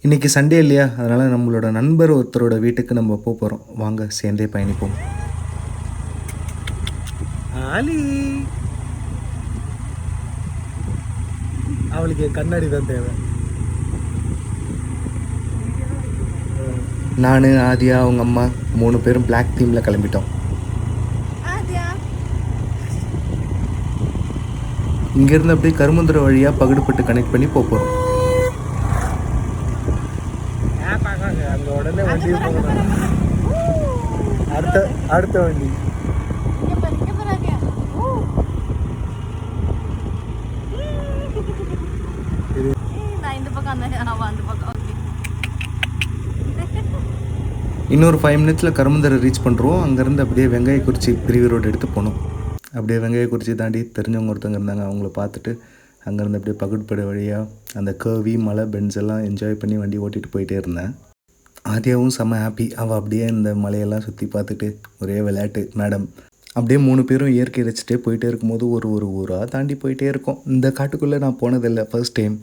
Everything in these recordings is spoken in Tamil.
இன்றைக்கி சண்டே இல்லையா, அதனால் நம்மளோட நண்பர் ஒருத்தரோட வீட்டுக்கு நம்ம போகிறோம். வாங்க சேர்ந்தே பயணிப்போம். ஆலி அவளுக்கு கண்ணாடி தான் தேவை. நான், ஆதியா, அவங்க அம்மா 3 பேரும் பிளாக் தீமில் கிளம்பிட்டோம். இங்கேருந்து அப்படியே கருமந்துரை வழியாக பகுடுப்பட்டு கனெக்ட் பண்ணி போகிறோம். அங்கே உடனே வண்டி அடுத்த வண்டி. இன்னொரு 5 மினிட்ஸில் கருமந்துரை ரீச் பண்ணுறோம். அங்கேருந்து அப்படியே வெங்காயக்குறிச்சி பிரிவு ரோடு எடுத்து போனோம். அப்படியே வெங்காயக்குறிச்சி தாண்டி தெரிஞ்சவங்க ஒருத்தவங்க இருந்தாங்க, அவங்கள பார்த்துட்டு அங்கேருந்து அப்படியே பகுட்படு வழியாக அந்த கர்வி மலை பென்ஸ் எல்லாம் என்ஜாய் பண்ணி வண்டி ஓட்டிகிட்டு போயிட்டே இருந்தேன். ஆதியாவும் செம்ம ஹாப்பி. அவள் அப்படியே இந்த மலையெல்லாம் சுற்றி பார்த்துட்டு ஒரே விளையாட்டு மேடம். அப்படியே 3 பேரும் இயற்கை ரசிச்சிட்டே போயிட்டே இருக்கும்போது ஒரு ஊராக தாண்டி போயிட்டே இருக்கோம். இந்த காட்டுக்குள்ளே நான் போனதில்லை, ஃபர்ஸ்ட் டைம்.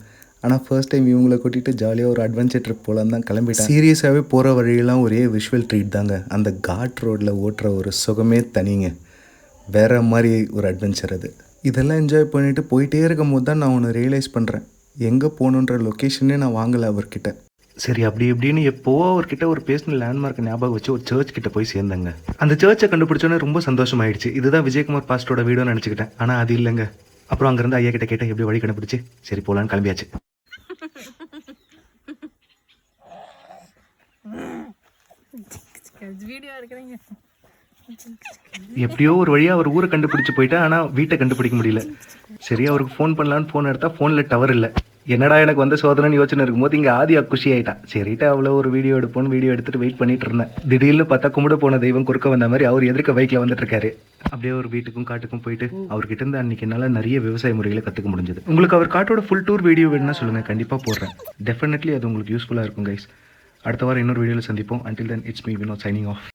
ஆனால் ஃபர்ஸ்ட் டைம் இவங்களை கூட்டிகிட்டு ஜாலியாக ஒரு அட்வென்ச்சர் ட்ரிப் போகலான்னு தான் கிளம்பிட்டேன். சீரியஸாகவே போகிற வழியெல்லாம் ஒரே விஷுவல் ட்ரீட் தாங்க. அந்த காட் ரோட்டில் ஓட்டுற ஒரு சுகமே தனிங்க, வேறு மாதிரி ஒரு அட்வென்ச்சர் அது. இதெல்லாம் என்ஜாய் பண்ணிவிட்டு போயிட்டே இருக்கும் போது தான் நான் ஒன்று ரியலைஸ் பண்ணுறேன். எங்கே போகணுன்ற லொக்கேஷனே நான் வாங்கலை அவர்கிட்ட. சரி அப்படி இப்படின்னு எப்போவோ அவர்கிட்ட ஒரு பேசின லேண்ட்மார்க் ஞாபகம் வச்சு ஒரு சர்ச் கிட்ட போய் சேர்ந்தேங்க. அந்த சர்ச்சை கண்டுபிடிச்சோன்னே ரொம்ப சந்தோஷமாயிடுச்சு. இதுதான் விஜயகுமார் பாஸ்டரோட வீடியோன்னு நினச்சிக்கிட்டேன். ஆனால் அது இல்லைங்க. அப்புறம் அங்கேருந்து ஐயா கிட்ட கேட்டேன் எப்படி வழி கண்டுபிடிச்சு. சரி போகலான்னு கிளம்பியாச்சு. எப்படியோ ஒரு வழியாக அவர் ஊரை கண்டுபிடிச்சு போயிட்டேன். ஆனால் வீட்டை கண்டுபிடிக்க முடியல. சரி அவருக்கு ஃபோன் பண்ணலான்னு ஃபோன் எடுத்தால் ஃபோனில் டவர் இல்லை. என்னடா எனக்கு வந்து சோதனைன்னு யோசனை இருக்கும்போது இங்கே ஆதியா குஷி ஆகிட்டான். சரிட்டு அவ்வளோ ஒரு வீடியோ எடுத்துகிட்டு வெயிட் பண்ணிட்டு இருந்தேன். திடீர்னு பார்த்தா கும்பிட போன தெய்வம் குறுக்க வந்த மாதிரி அவர் எதிர்க்க பைக்கில் வந்துட்டு இருக்காரு. அப்படியே ஒரு வீட்டுக்கும் காட்டுக்கும் போயிட்டு அவர்கிட்ட இருந்து அன்றைக்கி என்னால் நிறைய விவசாய முறைகளை கற்றுக்க முடிஞ்சது. உங்களுக்கு அவர் காட்டோட ஃபுல் டூர் வீடியோ வேணும்னா சொல்லுங்கள், கண்டிப்பாக போடுறேன். டெஃபினெட்லி அது உங்களுக்கு யூஸ்ஃபுல்லாக இருக்கும் கைஸ். அடுத்த வாரம் இன்னொரு வீடியோவில் சந்திப்போம். Until then it's me Vinod signing of.